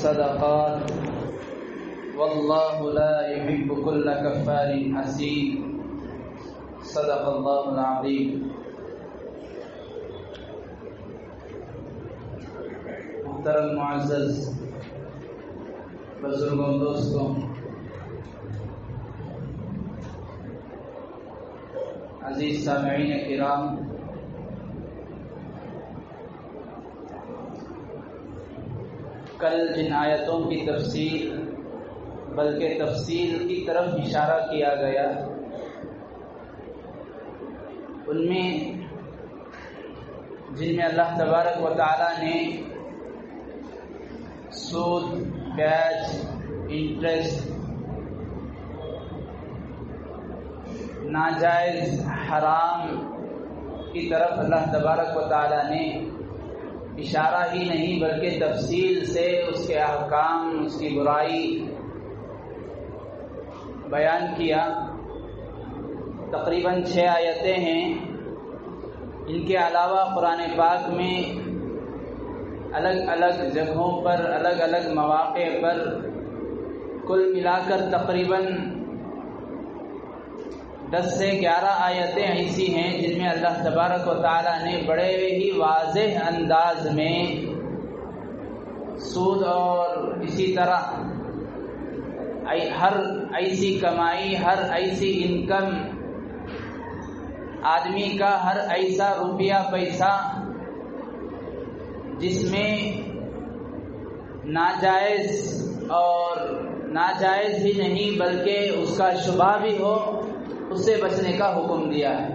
الصدقات والله لا يحب كل كفار أثيم صدق الله العظيم۔ محترم معزز بزرگوں، دوستوں، عزیز سامعین کرام، کل جن آیتوں کی تفسیر بلکہ تفصیل کی طرف اشارہ کیا گیا، ان میں جن میں اللہ تبارک و تعالی نے سود، بیاج، انٹرسٹ، ناجائز حرام کی طرف اللہ تبارک و تعالی نے اشارہ ہی نہیں بلکہ تفصیل سے اس کے احکام، اس کی برائی بیان کیا۔ تقریباً 6 آیتیں ہیں۔ ان کے علاوہ قرآن پاک میں الگ الگ جگہوں پر، الگ الگ مواقع پر کل ملا کر تقریباً 10 سے 11 آیتیں ایسی ہیں جن میں اللہ تبارک و تعالی نے بڑے ہی واضح انداز میں سود اور اسی طرح ہر ایسی کمائی، ہر ایسی انکم، آدمی کا ہر ایسا روپیہ پیسہ جس میں ناجائز اور ناجائز ہی نہیں بلکہ اس کا شبہ بھی ہو، اس سے بچنے کا حکم دیا ہے۔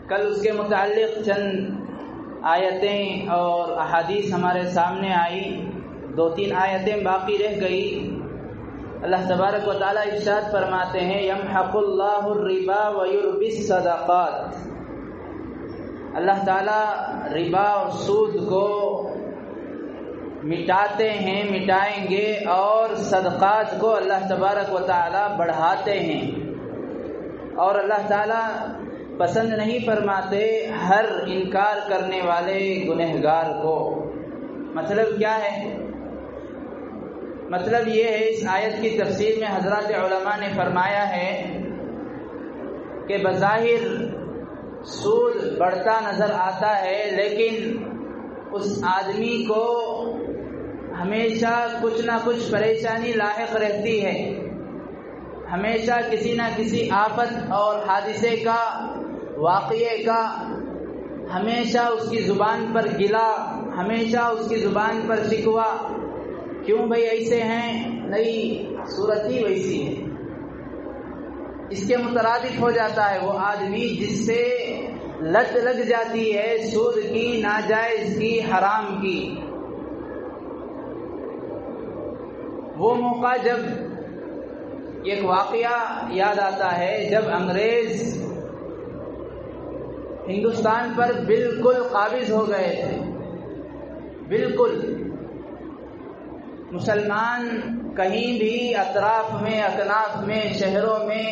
کل اس کے متعلق چند آیتیں اور احادیث ہمارے سامنے آئی، 2-3 آیتیں باقی رہ گئی۔ اللہ تبارک و تعالی ارشاد فرماتے ہیں یمحق اللہ الربا ویربی الصدقات۔ اللہ تعالی ربا اور سود کو مٹاتے ہیں، مٹائیں گے، اور صدقات کو اللہ تبارک و تعالی بڑھاتے ہیں، اور اللہ تعالی پسند نہیں فرماتے ہر انکار کرنے والے گنہگار کو۔ مطلب کیا ہے؟ مطلب یہ ہے، اس آیت کی تفسیر میں حضرات علماء نے فرمایا ہے کہ بظاہر سود بڑھتا نظر آتا ہے، لیکن اس آدمی کو ہمیشہ کچھ نہ کچھ پریشانی لاحق رہتی ہے، ہمیشہ کسی نہ کسی آفت اور حادثے کا، واقعے کا ہمیشہ اس کی زبان پر گلا، ہمیشہ اس کی زبان پر شکوہ، کیوں بھئی ایسے ہیں، نہیں صورت ہی ویسی ہے۔ اس کے مترادف ہو جاتا ہے وہ آدمی جس سے لت لگ جاتی ہے سود کی، ناجائز کی، حرام کی۔ وہ موقع جب ایک واقعہ یاد آتا ہے جب انگریز ہندوستان پر بالکل قابض ہو گئے تھے، بالکل مسلمان کہیں بھی اطراف میں، اکناف میں، شہروں میں،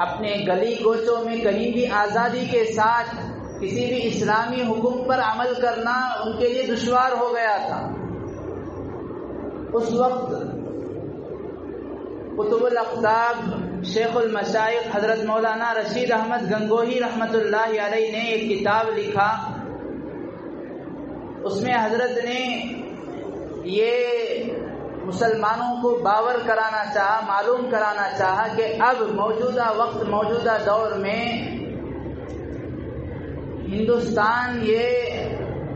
اپنے گلی کوچوں میں کہیں بھی آزادی کے ساتھ کسی بھی اسلامی حکم پر عمل کرنا ان کے لیے دشوار ہو گیا تھا۔ اس وقت قطب الاقطاب شیخ المشائخ حضرت مولانا رشید احمد گنگوہی رحمۃ اللہ علیہ نے ایک کتاب لکھا، اس میں حضرت نے یہ مسلمانوں کو باور کرانا چاہا، معلوم کرانا چاہا کہ اب موجودہ وقت، موجودہ دور میں ہندوستان یہ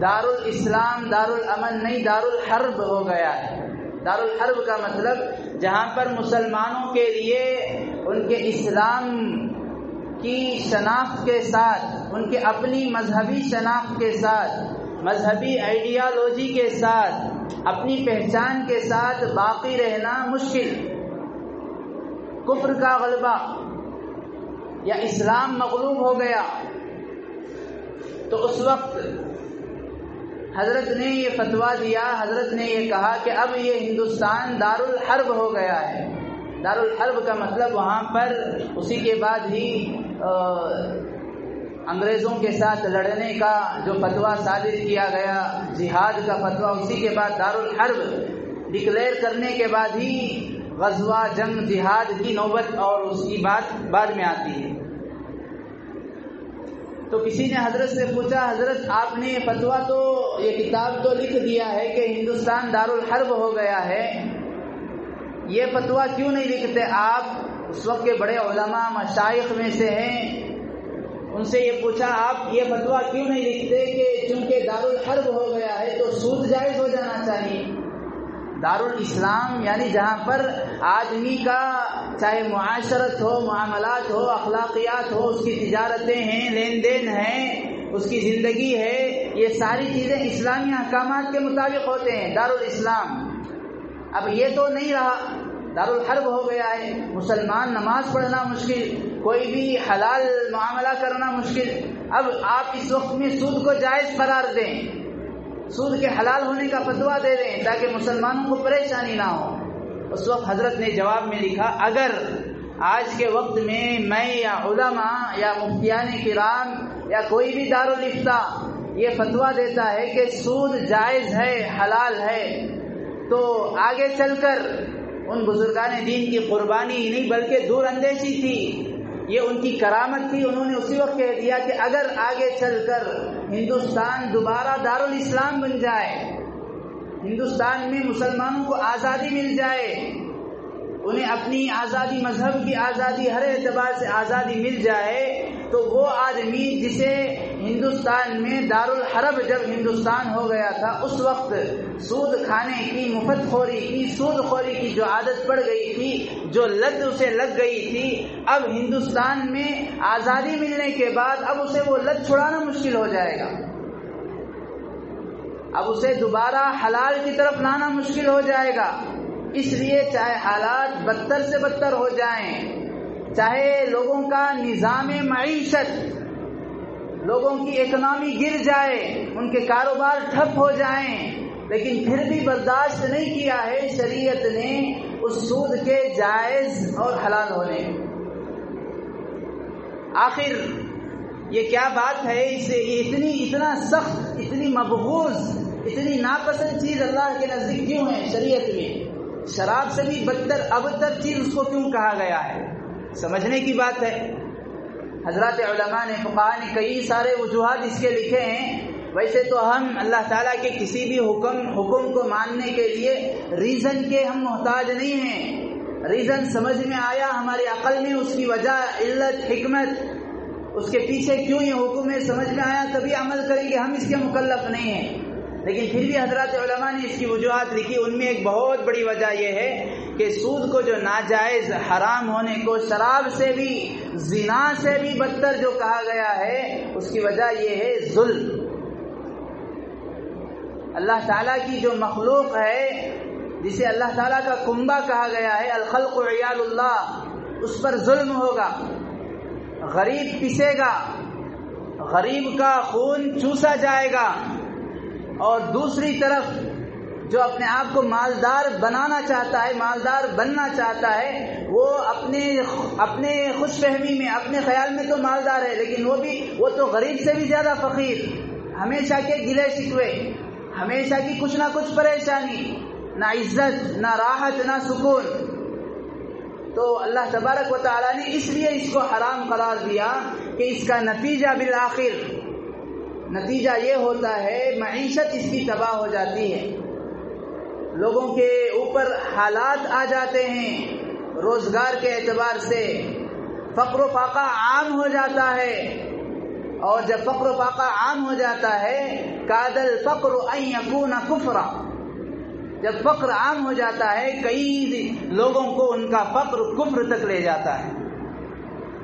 دارالاسلام، دارالامن نہیں، دارالحرب ہو گیا ہے۔ دارالحرب کا مطلب جہاں پر مسلمانوں کے لیے ان کے اسلام کی شناخت کے ساتھ، ان کے اپنی مذہبی شناخت کے ساتھ، مذہبی آئیڈیالوجی کے ساتھ، اپنی پہچان کے ساتھ باقی رہنا مشکل، کفر کا غلبہ یا اسلام مغلوب ہو گیا، تو اس وقت حضرت نے یہ فتویٰ دیا، حضرت نے یہ کہا کہ اب یہ ہندوستان دارالحرب ہو گیا ہے۔ دارالحرب کا مطلب وہاں پر اسی کے بعد ہی انگریزوں کے ساتھ لڑنے کا جو فتویٰ صادر کیا گیا، جہاد کا فتویٰ، اسی کے بعد دارالحرب ڈکلیئر کرنے کے بعد ہی غزوہ، جنگ، جہاد کی نوبت اور اس کی بات بعد میں آتی ہے۔ تو کسی نے حضرت سے پوچھا، حضرت آپ نے فتویٰ تو، یہ کتاب تو لکھ دیا ہے کہ ہندوستان دارالحرب ہو گیا ہے، یہ فتویٰ کیوں نہیں لکھتے آپ؟ اس وقت کے بڑے علماء مشائخ میں سے ہیں، ان سے یہ پوچھا آپ یہ فتویٰ کیوں نہیں لکھتے کہ چونکہ دارالحرب ہو گیا ہے تو سود جائز ہو جانا چاہیے۔ دارالاسلام یعنی جہاں پر آدمی کا چاہے معاشرت ہو، معاملات ہو، اخلاقیات ہو، اس کی تجارتیں ہیں، لین دین ہیں، اس کی زندگی ہے، یہ ساری چیزیں اسلامی احکامات کے مطابق ہوتے ہیں، دارالاسلام۔ اب یہ تو نہیں رہا، دارالحرب ہو گیا ہے، مسلمان نماز پڑھنا مشکل، کوئی بھی حلال معاملہ کرنا مشکل۔ اب آپ اس وقت میں سود کو جائز قرار دیں، سود کے حلال ہونے کا فتویٰ دے دیں تاکہ مسلمانوں کو پریشانی نہ ہو۔ اس وقت حضرت نے جواب میں لکھا، اگر آج کے وقت میں یا علماء یا مفتیان کرام یا کوئی بھی دارالافتاء یہ فتویٰ دیتا ہے کہ سود جائز ہے، حلال ہے، تو آگے چل کر ان بزرگان دین کی قربانی ہی نہیں بلکہ دور اندیشی تھی، یہ ان کی کرامت تھی۔ انہوں نے اسی وقت کہہ دیا کہ اگر آگے چل کر ہندوستان دوبارہ دارالاسلام بن جائے، ہندوستان میں مسلمانوں کو آزادی مل جائے، انہیں اپنی آزادی، مذہب کی آزادی، ہر اعتبار سے آزادی مل جائے، تو وہ آدمی جسے ہندوستان میں دارالحرب جب ہندوستان ہو گیا تھا اس وقت سود کھانے کی، مفت خوری کی، سود خوری کی جو عادت پڑ گئی تھی، جو لت اسے لگ گئی تھی، اب ہندوستان میں آزادی ملنے کے بعد اب اسے وہ لت چھڑانا مشکل ہو جائے گا، اب اسے دوبارہ حلال کی طرف لانا مشکل ہو جائے گا۔ اس لیے چاہے حالات بدتر سے بدتر ہو جائیں، چاہے لوگوں کا نظام معیشت، لوگوں کی اکنامی گر جائے، ان کے کاروبار ٹھپ ہو جائیں، لیکن پھر بھی برداشت نہیں کیا ہے شریعت نے اس سود کے جائز اور حلال ہونے۔ آخر یہ کیا بات ہے، اسے اتنا سخت، اتنی مبغوض، اتنی ناپسند چیز اللہ کے نزدیک کیوں ہے شریعت میں؟ شراب سے بھی بدتر، ابتر چیز اس کو کیوں کہا گیا ہے؟ سمجھنے کی بات ہے۔ حضرات علماء نے، فقہاء نے کئی سارے وجوہات اس کے لکھے ہیں۔ ویسے تو ہم اللہ تعالیٰ کے کسی بھی حکم کو ماننے کے لیے ریزن کے ہم محتاج نہیں ہیں۔ ریزن سمجھ میں آیا ہماری عقل میں، اس کی وجہ، علت، حکمت، اس کے پیچھے کیوں یہ حکم ہے سمجھ میں آیا، تبھی عمل کریں گے، ہم اس کے مکلف نہیں ہیں۔ لیکن پھر بھی حضرات علماء نے اس کی وجوہات لکھی، ان میں ایک بہت بڑی وجہ یہ ہے کہ سود کو جو ناجائز، حرام ہونے کو، شراب سے بھی، زنا سے بھی بدتر جو کہا گیا ہے، اس کی وجہ یہ ہے ظلم۔ اللہ تعالیٰ کی جو مخلوق ہے، جسے اللہ تعالیٰ کا کنبہ کہا گیا ہے، الخلق عیال اللہ، اس پر ظلم ہوگا، غریب پسے گا، غریب کا خون چوسا جائے گا، اور دوسری طرف جو اپنے آپ کو مالدار بنانا چاہتا ہے، مالدار بننا چاہتا ہے، وہ اپنے خوش فہمی میں، اپنے خیال میں تو مالدار ہے، لیکن وہ تو غریب سے بھی زیادہ فقیر، ہمیشہ کے گلے شکوے، ہمیشہ کی کچھ نہ کچھ پریشانی، نہ عزت، نہ راحت، نہ سکون۔ تو اللہ تبارک و تعالیٰ نے اس لیے اس کو حرام قرار دیا کہ اس کا نتیجہ بالآخر، نتیجہ یہ ہوتا ہے معیشت اس کی تباہ ہو جاتی ہے، لوگوں کے اوپر حالات آ جاتے ہیں، روزگار کے اعتبار سے فقر و فاقہ عام ہو جاتا ہے، اور جب فقر و فاقہ عام ہو جاتا ہے، کاد الفقر ان یکون کفرا، جب فقر عام ہو جاتا ہے، کئی لوگوں کو ان کا فقر کفر تک لے جاتا ہے،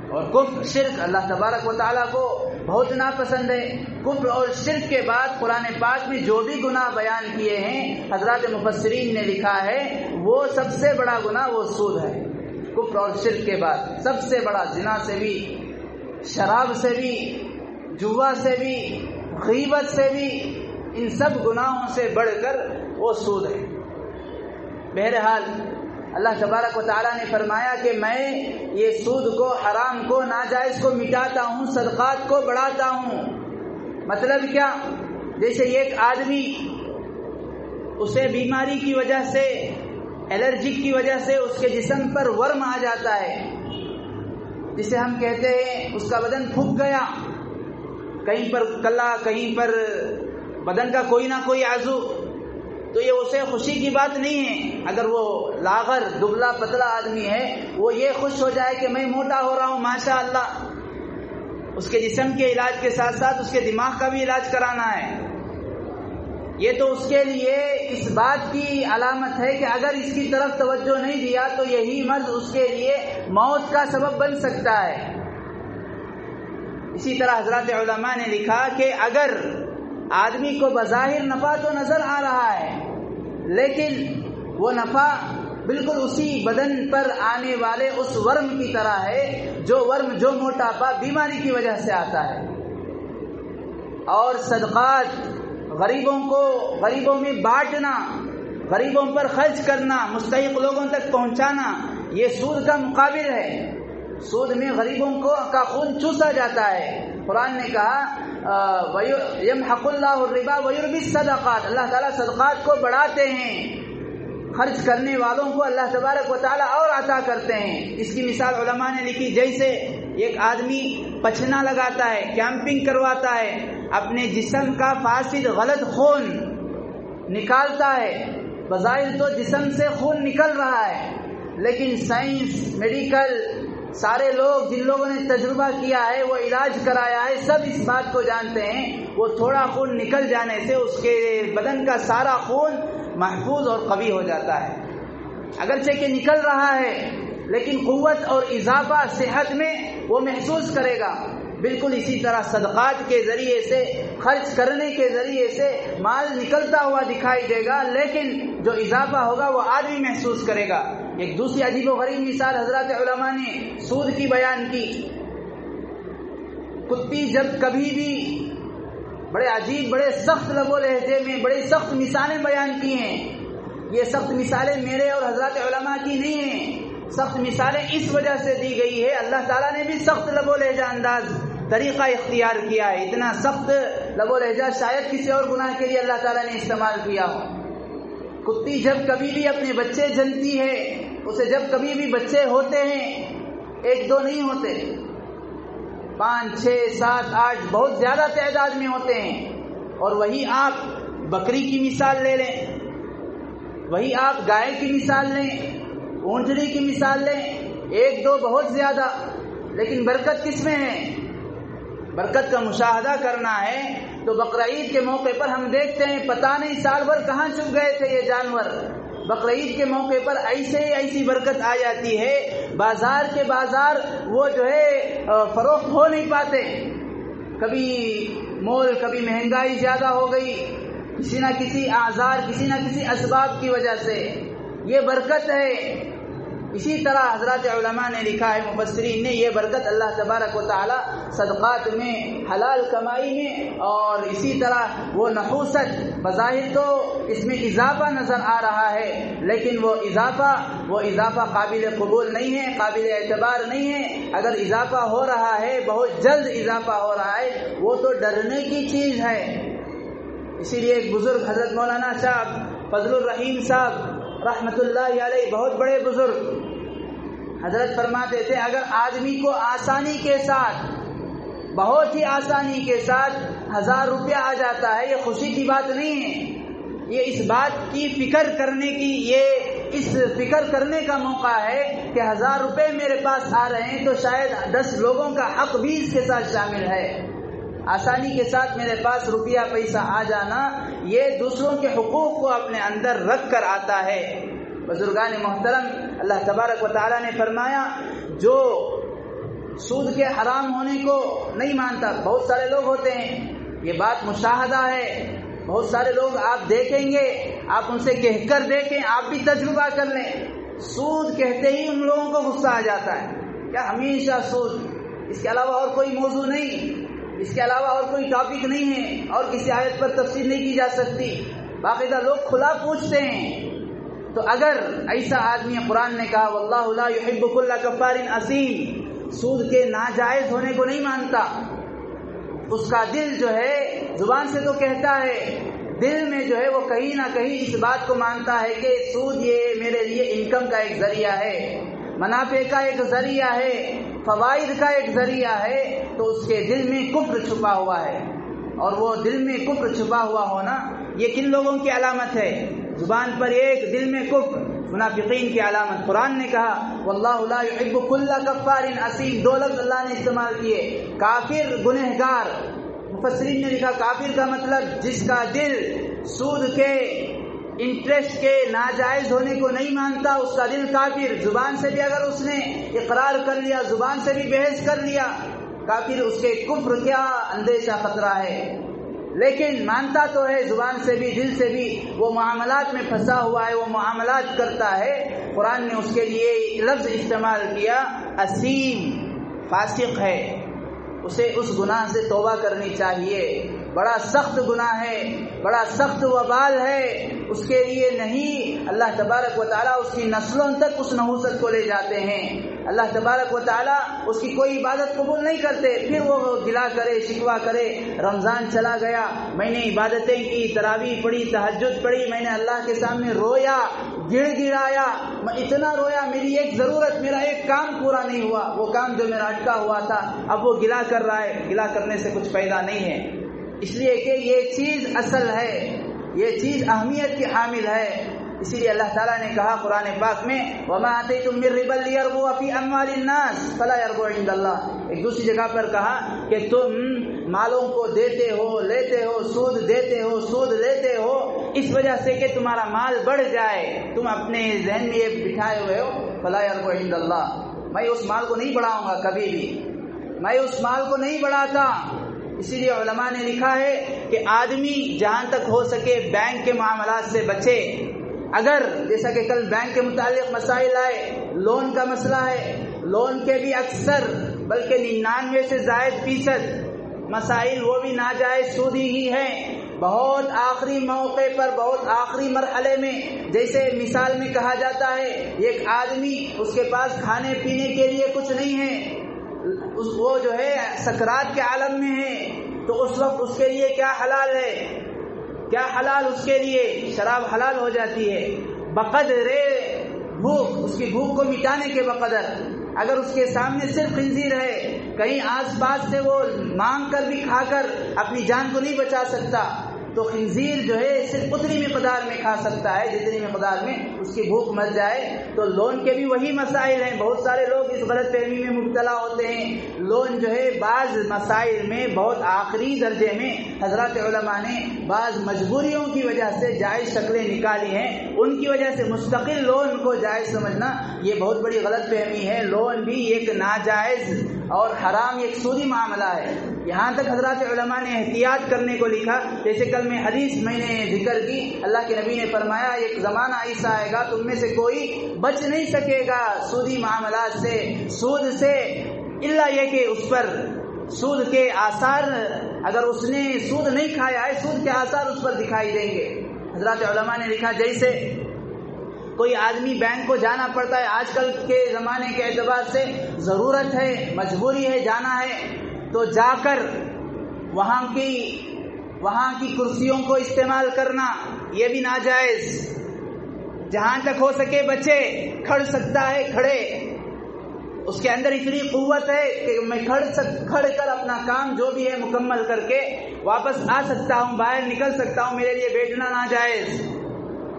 اور کفر، شرک اللہ تبارک و تعالیٰ کو بہت ناپسند ہے۔ کفر اور شرک کے بعد قرآن پاک میں جو بھی گناہ بیان کیے ہیں، حضرات مفسرین نے لکھا ہے وہ سب سے بڑا گناہ وہ سود ہے۔ کفر اور شرک کے بعد سب سے بڑا، زنا سے بھی، شراب سے بھی، جوا سے بھی، غیبت سے بھی، ان سب گناہوں سے بڑھ کر وہ سود ہے۔ بہرحال اللہ تبارک و تعالیٰ نے فرمایا کہ میں یہ سود کو، حرام کو، ناجائز کو مٹاتا ہوں، صدقات کو بڑھاتا ہوں۔ مطلب کیا؟ جیسے ایک آدمی، اسے بیماری کی وجہ سے، الرجی کی وجہ سے اس کے جسم پر ورم آ جاتا ہے، جسے ہم کہتے ہیں اس کا بدن پھک گیا، کہیں پر کلا، کہیں پر بدن کا کوئی نہ کوئی عضو، تو یہ اسے خوشی کی بات نہیں ہے۔ اگر وہ لاغر، دبلا پتلا آدمی ہے، وہ یہ خوش ہو جائے کہ میں موٹا ہو رہا ہوں، ماشاء اللہ، اس کے جسم کے علاج کے ساتھ ساتھ اس کے دماغ کا بھی علاج کرانا ہے۔ یہ تو اس کے لیے اس بات کی علامت ہے کہ اگر اس کی طرف توجہ نہیں دیا تو یہی مرض اس کے لیے موت کا سبب بن سکتا ہے۔ اسی طرح حضرات علماء نے لکھا کہ اگر آدمی کو بظاہر نفع تو نظر آ رہا ہے، لیکن وہ نفع بالکل اسی بدن پر آنے والے اس ورم کی طرح ہے، جو موٹاپا بیماری کی وجہ سے آتا ہے۔ اور صدقات، غریبوں میں بانٹنا، غریبوں پر خرچ کرنا، مستحق لوگوں تک پہنچانا، یہ سود کا مقابل ہے۔ سود میں غریبوں کا خون چوسا جاتا ہے۔ قرآن نے کہا یمحق اللہ الربا ویربی الصدقات، اللہ تعالیٰ صدقات کو بڑھاتے ہیں، خرچ کرنے والوں کو اللہ تبارک و تعالیٰ اور عطا کرتے ہیں۔ اس کی مثال علماء نے لکھی، جیسے ایک آدمی پچھنا لگاتا ہے، کیمپنگ کرواتا ہے، اپنے جسم کا فاسد غلط خون نکالتا ہے، بظاہر تو جسم سے خون نکل رہا ہے، لیکن سائنس، میڈیکل، سارے لوگ جن لوگوں نے تجربہ کیا ہے، وہ علاج کرایا ہے، سب اس بات کو جانتے ہیں، وہ تھوڑا خون نکل جانے سے اس کے بدن کا سارا خون محفوظ اور قوی ہو جاتا ہے۔ اگرچہ کہ نکل رہا ہے، لیکن قوت اور اضافہ صحت میں وہ محسوس کرے گا۔ بالکل اسی طرح صدقات کے ذریعے سے، خرچ کرنے کے ذریعے سے مال نکلتا ہوا دکھائی دے گا، لیکن جو اضافہ ہوگا وہ آدمی محسوس کرے گا۔ ایک دوسری عجیب و غریب مثال حضرات علماء نے سود کی بیان کی۔ کتی جب کبھی بھی بڑے عجیب، بڑے سخت لب و لہجے میں بڑی سخت مثالیں بیان کی ہیں۔ یہ سخت مثالیں میرے اور حضرات علماء کی نہیں ہیں، سخت مثالیں اس وجہ سے دی گئی ہے، اللہ تعالیٰ نے بھی سخت لب و لہجہ انداز طریقہ اختیار کیا ہے۔ اتنا سخت لب و لہجہ شاید کسی اور گناہ کے لیے اللہ تعالیٰ نے استعمال کیا ہو۔ کتی جب کبھی بھی اپنے بچے جنتی ہے، اسے جب کبھی بھی بچے ہوتے ہیں، ایک دو نہیں ہوتے، 5 6 7 8 بہت زیادہ تعداد میں ہوتے ہیں۔ اور وہی آپ بکری کی مثال لے لیں، وہی آپ گائے کی مثال لیں، اونٹنی کی مثال لیں، 1 2 بہت زیادہ، لیکن برکت کس میں ہے؟ برکت کا مشاہدہ کرنا ہے تو بقرعید کے موقع پر ہم دیکھتے ہیں پتہ نہیں سال بھر کہاں چھپ گئے تھے یہ جانور، بقرعید کے موقع پر ایسی برکت آ جاتی ہے، بازار کے بازار وہ جو ہے فروخت ہو نہیں پاتے، کبھی مول، کبھی مہنگائی زیادہ ہو گئی، کسی نہ کسی اعذار، کسی نہ کسی اسباب کی وجہ سے، یہ برکت ہے۔ اسی طرح حضرات علماء نے لکھا ہے، مفسرین نے، یہ برکت اللہ تبارک و تعالی صدقات میں، حلال کمائی میں، اور اسی طرح وہ نحوست، بظاہر تو اس میں اضافہ نظر آ رہا ہے، لیکن وہ اضافہ قابل قبول نہیں ہے، قابل اعتبار نہیں ہے۔ اگر اضافہ ہو رہا ہے، بہت جلد اضافہ ہو رہا ہے، وہ تو ڈرنے کی چیز ہے۔ اسی لیے ایک بزرگ حضرت مولانا صاحب فضل الرحیم صاحب رحمت اللہ علیہ، بہت بڑے بزرگ، حضرت فرماتے تھے اگر آدمی کو آسانی کے ساتھ، بہت ہی آسانی کے ساتھ 1000 روپیہ آ جاتا ہے، یہ خوشی کی بات نہیں ہے، یہ اس بات کی فکر کرنے کا موقع ہے کہ 1000 روپے میرے پاس آ رہے ہیں تو شاید 10 لوگوں کا حق بھی اس کے ساتھ شامل ہے۔ آسانی کے ساتھ میرے پاس روپیہ پیسہ آ جانا، یہ دوسروں کے حقوق کو اپنے اندر رکھ کر آتا ہے۔ بزرگان محترم، اللہ تبارک و تعالیٰ نے فرمایا جو سود کے حرام ہونے کو نہیں مانتا، بہت سارے لوگ ہوتے ہیں، یہ بات مشاہدہ ہے، بہت سارے لوگ آپ دیکھیں گے، آپ ان سے کہہ کر دیکھیں، آپ بھی تجربہ کر لیں، سود کہتے ہی ان لوگوں کو غصہ آ جاتا ہے، کیا ہمیشہ سود، اس کے علاوہ اور کوئی موضوع نہیں، اس کے علاوہ اور کوئی ٹاپک نہیں ہے، اور کسی آیت پر تفسیر نہیں کی جا سکتی، باقاعدہ لوگ کھلا پوچھتے ہیں، تو اگر ایسا آدمی، قرآن نے کہا واللہ لا یحب کل کفار اثیم، سود کے ناجائز ہونے کو نہیں مانتا، اس کا دل جو ہے زبان سے تو کہتا ہے، دل میں جو ہے وہ کہیں نہ کہیں اس بات کو مانتا ہے کہ سود یہ میرے لیے انکم کا ایک ذریعہ ہے، منافع کا ایک ذریعہ ہے، فوائد کا ایک ذریعہ ہے، تو اس کے دل میں کفر چھپا ہوا ہے۔ اور وہ دل میں کفر چھپا ہوا ہونا یہ کن لوگوں کی علامت ہے؟ زبان پر ایک، دل میں کفر، منافقین کی علامت۔ قرآن نے کہا واللہ لا یحب کل کفار اثیم، دو لفظ اللہ نے استعمال کیے، کافر، گنہگار۔ مفسرین نے لکھا کافر کا مطلب جس کا دل سود کے، انٹرسٹ کے ناجائز ہونے کو نہیں مانتا، اس کا دل کافر۔ زبان سے بھی اگر اس نے اقرار کر لیا، زبان سے بھی بحث کر لیا، کافر، اس کے کفر کیا اندیشہ خطرہ ہے، لیکن مانتا تو ہے زبان سے بھی، دل سے بھی، وہ معاملات میں پھنسا ہوا ہے، وہ معاملات کرتا ہے۔ قرآن نے اس کے لیے لفظ استعمال کیا اسیم، فاسق ہے، اسے اس گناہ سے توبہ کرنی چاہیے، بڑا سخت گناہ ہے، بڑا سخت وبال ہے، اس کے لیے نہیں، اللہ تبارک و تعالیٰ اس کی نسلوں تک اس نحوست کو لے جاتے ہیں، اللہ تبارک و تعالیٰ اس کی کوئی عبادت قبول نہیں کرتے، پھر وہ گلا کرے، شکوہ کرے، رمضان چلا گیا، میں نے عبادتیں کی، تراویح پڑھی، تہجد پڑھی، میں نے اللہ کے سامنے رویا، گڑ گڑایا، میں اتنا رویا، میری ایک ضرورت، میرا ایک کام پورا نہیں ہوا، وہ کام جو میرا اٹکا ہوا تھا، اب وہ گلا کر رہا ہے، گلا کرنے سے کچھ فائدہ نہیں ہے، اس لیے کہ یہ چیز اصل ہے، یہ چیز اہمیت کی حامل ہے۔ اسی لیے اللہ تعالیٰ نے کہا قرآن پاک میں وَمَا آتَيْتُم مِّن رِّبًا لِّيَرْبُوَ فِي أَمْوَالِ النَّاسِ فَلَا يَرْبُو عِندَ اللَّهِ، ایک دوسری جگہ پر کہا کہ تم مالوں کو دیتے ہو، لیتے ہو، سود دیتے ہو، سود لیتے ہو، اس وجہ سے کہ تمہارا مال بڑھ جائے، تم اپنے ذہن میں یہ بٹھائے ہوئے ہو فَلَا يَرْبُو عِندَ اللَّهِ، میں اس مال کو نہیں بڑھاؤں گا کبھی بھی، میں اس مال کو نہیں بڑھاتا۔ اسی لیے علماء نے لکھا ہے کہ آدمی جہاں تک ہو سکے بینک کے معاملات سے بچے، اگر جیسا کہ کل بینک کے متعلق مسائل آئے، لون کا مسئلہ ہے، لون کے بھی اکثر بلکہ 99 سے زائد فیصد مسائل وہ بھی ناجائز سودی ہی ہیں، بہت آخری موقع پر، بہت آخری مرحلے میں، جیسے مثال میں کہا جاتا ہے ایک آدمی، اس کے پاس کھانے پینے کے لیے کچھ نہیں ہے، وہ جو ہے سکرات کے عالم میں ہے، تو اس وقت اس کے لیے کیا حلال ہے، کیا حلال اس کے لیے؟ شراب حلال ہو جاتی ہے بقدر بھوک، اس کی بھوک کو مٹانے کے بقدر۔ اگر اس کے سامنے صرف خنزیر ہے، کہیں آس پاس سے وہ مانگ کر بھی کھا کر اپنی جان کو نہیں بچا سکتا، تو خنزیر جو ہے صرف اتنی مقدار میں کھا سکتا ہے جتنی مقدار میں اس کی بھوک مر جائے۔ تو لون کے بھی وہی مسائل ہیں، بہت سارے لوگ اس غلط فہمی میں مبتلا ہوتے ہیں، لون جو ہے بعض مسائل میں بہت آخری درجے میں حضرات علماء نے بعض مجبوریوں کی وجہ سے جائز شکلیں نکالی ہیں، ان کی وجہ سے مستقل لون کو جائز سمجھنا یہ بہت بڑی غلط فہمی ہے۔ لون بھی ایک ناجائز اور حرام ایک سودی معاملہ ہے، یہاں تک حضرات علماء نے احتیاط کرنے کو لکھا، جیسے کل میں حدیث میں نے ذکر کی، اللہ کے نبی نے فرمایا ایک زمانہ ایسا آئے گا تم میں سے کوئی بچ نہیں سکے گا سودی معاملات سے، سود سے، الا یہ کہ اس پر سود کے آثار، اگر اس نے سود نہیں کھایا ہے سود کے آثار اس پر دکھائی دیں گے۔ حضرات علماء نے لکھا جیسے کوئی آدمی بینک کو جانا پڑتا ہے، آج کل کے زمانے کے اعتبار سے ضرورت ہے، مجبوری ہے، جانا ہے، تو جا کر وہاں کی کرسیوں کو استعمال کرنا یہ بھی ناجائز، جہاں تک ہو سکے بچے، کھڑ سکتا ہے کھڑے، اس کے اندر اتنی قوت ہے کہ میں کھڑ کر اپنا کام جو بھی ہے مکمل کر کے واپس آ سکتا ہوں، باہر نکل سکتا ہوں، میرے لیے بیٹھنا ناجائز۔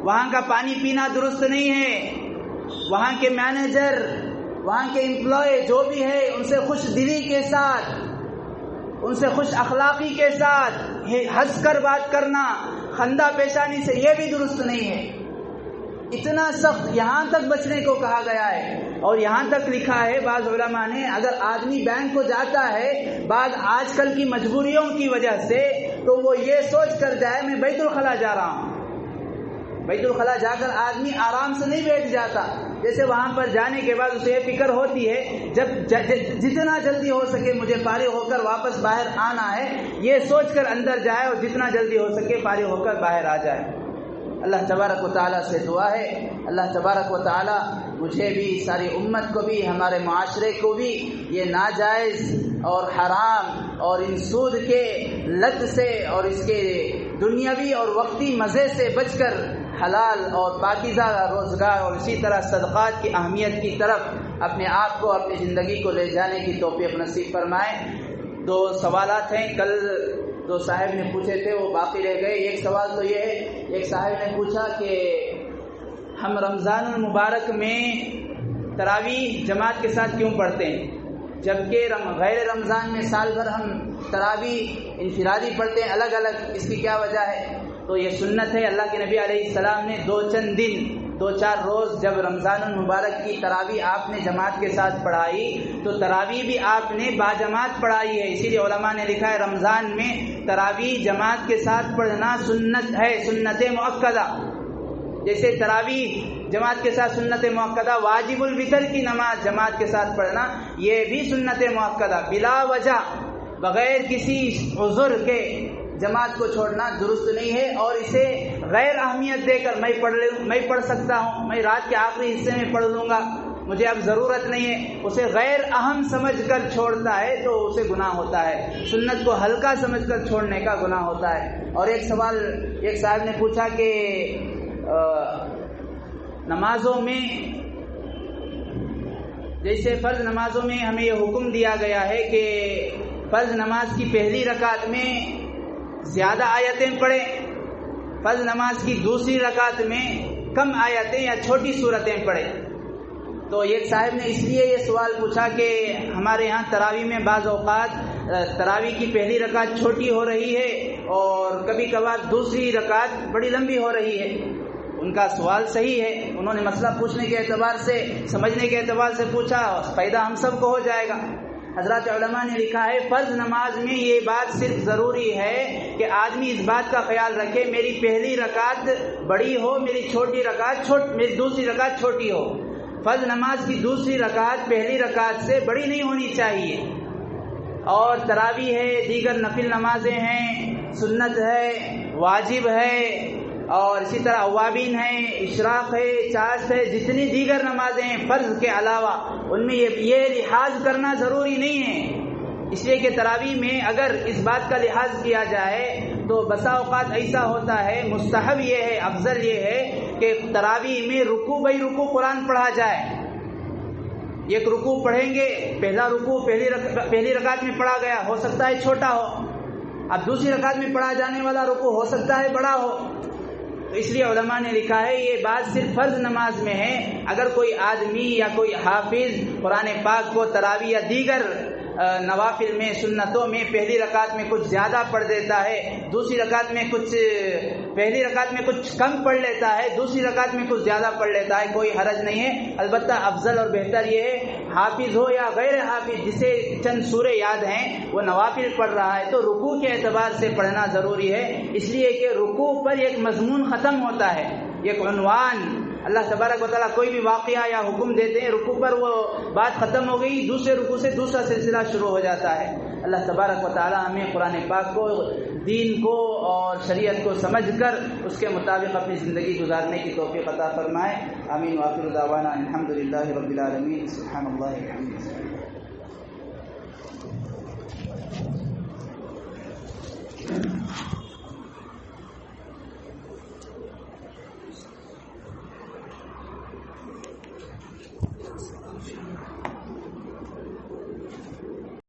وہاں کا پانی پینا درست نہیں ہے، وہاں کے مینیجر، وہاں کے امپلائی جو بھی ہے ان سے خوش دلی کے ساتھ، ان سے خوش اخلاقی کے ساتھ ہنس کر بات کرنا، خندہ پیشانی سے، یہ بھی درست نہیں ہے۔ اتنا سخت یہاں تک بچنے کو کہا گیا ہے، اور یہاں تک لکھا ہے بعض علماء نے اگر آدمی بینک کو جاتا ہے بعد آج کل کی مجبوریوں کی وجہ سے تو وہ یہ سوچ کر جائے میں بیت الخلا جا رہا ہوں، بیت الخلا جا کر آدمی آرام سے نہیں بیٹھ جاتا، جیسے وہاں پر جانے کے بعد اسے یہ فکر ہوتی ہے جب جتنا جلدی ہو سکے مجھے فارغ ہو کر واپس باہر آنا ہے، یہ سوچ کر اندر جائے اور جتنا جلدی ہو سکے فارغ ہو کر باہر آ جائے۔ اللہ تبارک و تعالیٰ سے دعا ہے اللہ تبارک و تعالیٰ مجھے بھی ساری امت کو بھی ہمارے معاشرے کو بھی یہ ناجائز اور حرام اور ان سود کے لت سے اور اس کے دنیاوی اور وقتی مزے سے بچ کر حلال اور پاکیزہ روزگار اور اسی طرح صدقات کی اہمیت کی طرف اپنے آپ کو اپنی زندگی کو لے جانے کی توفیق نصیب فرمائے۔ 2 سوالات ہیں، کل 2 صاحب نے پوچھے تھے وہ باقی رہ گئے۔ ایک سوال تو یہ ہے، ایک صاحب نے پوچھا کہ ہم رمضان المبارک میں تراویح جماعت کے ساتھ کیوں پڑھتے ہیں، جبکہ غیر رمضان میں سال بھر ہم تراویح انفرادی پڑھتے ہیں الگ الگ، اس کی کیا وجہ ہے؟ تو یہ سنت ہے، اللہ کے نبی علیہ السلام نے 2-4 روز جب رمضان المبارک کی تراویح آپ نے جماعت کے ساتھ پڑھائی تو تراویح بھی آپ نے باجماعت پڑھائی ہے۔ اسی لیے علماء نے لکھا ہے رمضان میں تراویح جماعت کے ساتھ پڑھنا سنت ہے، سنت مؤکدہ۔ جیسے تراویح جماعت کے ساتھ سنت مؤکدہ، واجب الوتر کی نماز جماعت کے ساتھ پڑھنا یہ بھی سنت مؤکدہ، بلا وجہ بغیر کسی عذر کے جماعت کو چھوڑنا درست نہیں ہے، اور اسے غیر اہمیت دے کر میں پڑھ سکتا ہوں، میں رات کے آخری حصے میں پڑھ لوں گا، مجھے اب ضرورت نہیں ہے، اسے غیر اہم سمجھ کر چھوڑتا ہے تو اسے گناہ ہوتا ہے، سنت کو ہلکا سمجھ کر چھوڑنے کا گناہ ہوتا ہے۔ اور ایک سوال ایک صاحب نے پوچھا کہ نمازوں میں جیسے فرض نمازوں میں ہمیں یہ حکم دیا گیا ہے کہ فرض نماز کی پہلی رکعت میں زیادہ آیتیں پڑھیں، فرض نماز کی دوسری رکعت میں کم آیتیں یا چھوٹی سورتیں پڑھیں۔ تو ایک صاحب نے اس لیے یہ سوال پوچھا کہ ہمارے ہاں تراویح میں بعض اوقات تراویح کی پہلی رکعت چھوٹی ہو رہی ہے اور کبھی کبھار دوسری رکعت بڑی لمبی ہو رہی ہے۔ ان کا سوال صحیح ہے، انہوں نے مسئلہ پوچھنے کے اعتبار سے سمجھنے کے اعتبار سے پوچھا، فائدہ ہم سب کو ہو جائے گا۔ حضرات علماء نے لکھا ہے فرض نماز میں یہ بات صرف ضروری ہے کہ آدمی اس بات کا خیال رکھے میری پہلی رکعت بڑی ہو، میری دوسری رکعت چھوٹی ہو۔ فرض نماز کی دوسری رکعت پہلی رکعت سے بڑی نہیں ہونی چاہیے، اور تراویح ہے، دیگر نفل نمازیں ہیں، سنت ہے، واجب ہے، اور اسی طرح اوابین ہے، اشراق ہے، چاشت ہے، جتنی دیگر نمازیں ہیں فرض کے علاوہ ان میں یہ لحاظ کرنا ضروری نہیں ہے، اس لیے کہ تراویح میں اگر اس بات کا لحاظ کیا جائے تو بسا اوقات ایسا ہوتا ہے، مستحب یہ ہے، افضل یہ ہے کہ تراویح میں رکوع بئی رکوع قرآن پڑھا جائے۔ ایک رکوع پڑھیں گے، پہلا رکوع پہلی رکعت میں پڑھا گیا، ہو سکتا ہے چھوٹا ہو، اب دوسری رکعت میں پڑھا جانے والا رکوع ہو سکتا ہے بڑا ہو۔ تو اس لیے علماء نے لکھا ہے یہ بات صرف فرض نماز میں ہے، اگر کوئی آدمی یا کوئی حافظ قرآن پاک کو تراویح یا دیگر نوافل میں سنتوں میں پہلی رکعت میں کچھ زیادہ پڑھ دیتا ہے، دوسری رکعت میں پہلی رکعت میں کچھ کم پڑھ لیتا ہے، دوسری رکعت میں کچھ زیادہ پڑھ لیتا ہے، کوئی حرج نہیں ہے۔ البتہ افضل اور بہتر یہ ہے حافظ ہو یا غیر حافظ جسے چند سورے یاد ہیں وہ نوافل پڑھ رہا ہے تو رکوع کے اعتبار سے پڑھنا ضروری ہے، اس لیے کہ رکوع پر ایک مضمون ختم ہوتا ہے، ایک عنوان اللہ تبارک و تعالیٰ کوئی بھی واقعہ یا حکم دیتے ہیں، رکوع پر وہ بات ختم ہو گئی، دوسرے رکوع سے دوسرا سلسلہ شروع ہو جاتا ہے۔ اللہ تبارک و تعالیٰ ہمیں قرآن پاک کو، دین کو اور شریعت کو سمجھ کر اس کے مطابق اپنی زندگی گزارنے کی توفیق عطا فرمائے۔ آمین۔ وآخر دعوانا الحمدللہ رب العالمین۔ سبحان اللہ وبحمدہ۔